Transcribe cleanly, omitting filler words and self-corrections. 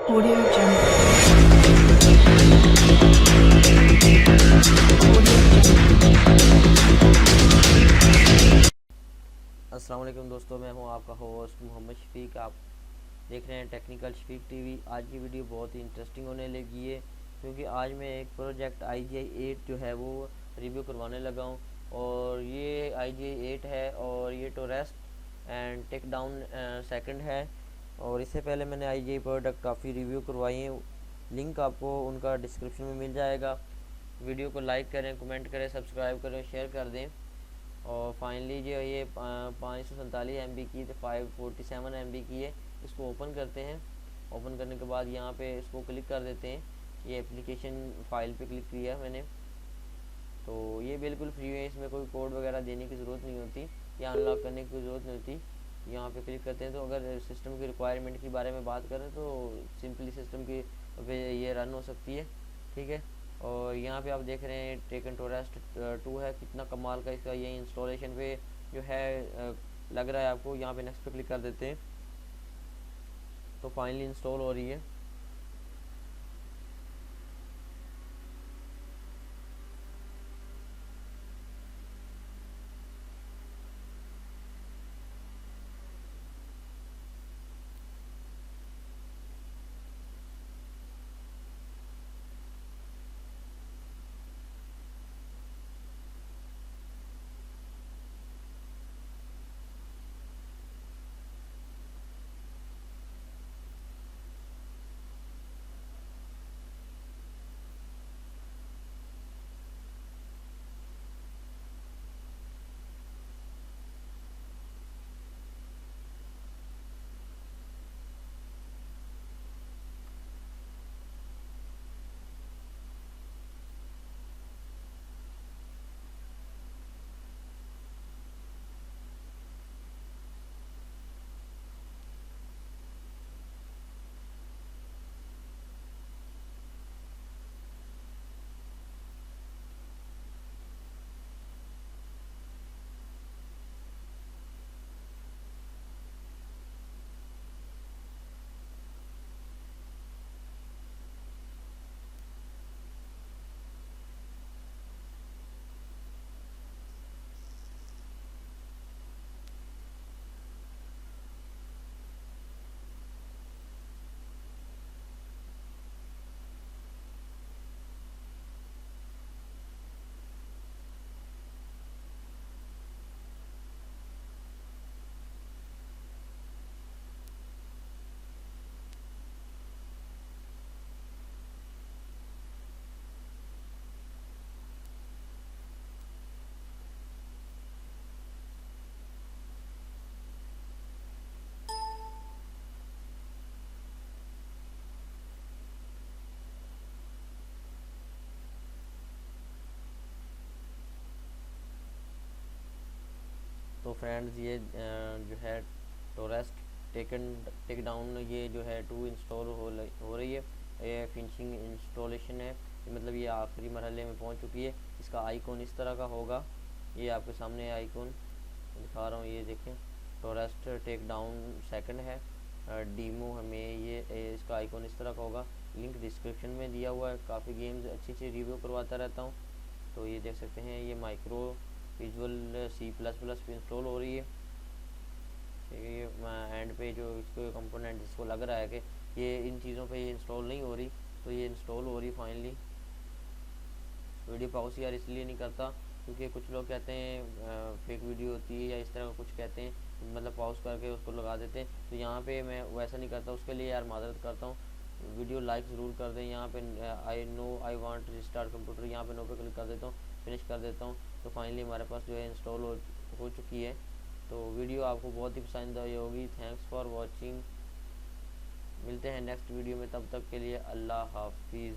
Audio Jungle. अस्सलाम वालेकुम दोस्तों, मैं हूं आपका होस्ट मोहम्मद शफीक। आप देख रहे हैं टेक्निकल शफीक टीवी। आज की वीडियो बहुत ही इंटरेस्टिंग होने लगी है क्योंकि आज मैं एक प्रोजेक्ट IGI 8 जो है वो रिव्यू करवाने लगा हूं। और ये IGI 8 है और ये टोरेस्ट एंड टेक डाउन सेकंड है। और इससे पहले मैंने IGI प्रोडक्ट काफ़ी रिव्यू करवाई हैं, लिंक आपको उनका डिस्क्रिप्शन में मिल जाएगा। वीडियो को लाइक करें, कमेंट करें, सब्सक्राइब करें, शेयर कर दें। और फाइनली जो ये 547 MB की 547 MB की है। इसको ओपन करते हैं। ओपन करने के बाद यहाँ पे इसको क्लिक कर देते हैं। ये एप्लीकेशन फ़ाइल पे क्लिक किया मैंने, तो ये बिल्कुल फ्री है, इसमें कोई कोड वगैरह देने की ज़रूरत नहीं होती या अनलॉक करने की ज़रूरत नहीं होती। यहाँ पे क्लिक करते हैं तो अगर सिस्टम की रिक्वायरमेंट के बारे में बात करें तो सिंपली सिस्टम की पे ये रन हो सकती है, ठीक है। और यहाँ पे आप देख रहे हैं टेकन टोरेस्ट 2 है, कितना कमाल का इसका ये इंस्टॉलेशन पे जो है लग रहा है आपको। यहाँ पे नेक्स्ट पे क्लिक कर देते हैं तो फाइनली इंस्टॉल हो रही है। तो फ्रेंड्स ये जो है टोरेस्ट टेक डाउन ये जो है 2 इंस्टॉल हो रही है। ये फिनिशिंग इंस्टॉलेशन है, मतलब ये आखिरी मरहले में पहुंच चुकी है। इसका आइकॉन इस तरह का होगा, ये आपके सामने आइकॉन दिखा रहा हूँ, ये देखें। टोरेस्ट टेक डाउन सेकंड है डीमो हमें ये इसका आइकॉन इस तरह का होगा। लिंक डिस्क्रिप्शन में दिया हुआ है। काफ़ी गेम्स अच्छी अच्छी रिव्यू करवाता रहता हूँ, तो ये देख सकते हैं। ये माइक्रो विजुअल C++ पे इंस्टॉल हो रही है, ठीक है। ये एंड पे जो इसको कंपोनेंट जिसको लग रहा है कि ये इन चीज़ों पे ये इंस्टॉल नहीं हो रही, तो ये इंस्टॉल हो रही फाइनली। वीडियो पॉज यार इसलिए नहीं करता क्योंकि कुछ लोग कहते हैं फेक वीडियो होती है या इस तरह का कुछ कहते हैं, मतलब पॉज करके उसको लगा देते हैं। तो यहाँ पे मैं वैसा नहीं करता, उसके लिए यार माजरत करता हूँ। वीडियो लाइक ज़रूर कर दें। यहाँ पे आई वांट रिस्टार्ट कंप्यूटर, यहाँ पे नो पे क्लिक कर देता हूँ, फिनिश कर देता हूँ। तो फाइनली हमारे पास जो है इंस्टॉल हो चुकी है। तो वीडियो आपको बहुत ही पसंद आई होगी। Thanks for watching. मिलते हैं नेक्स्ट वीडियो में, तब तक के लिए अल्लाह हाफिज़।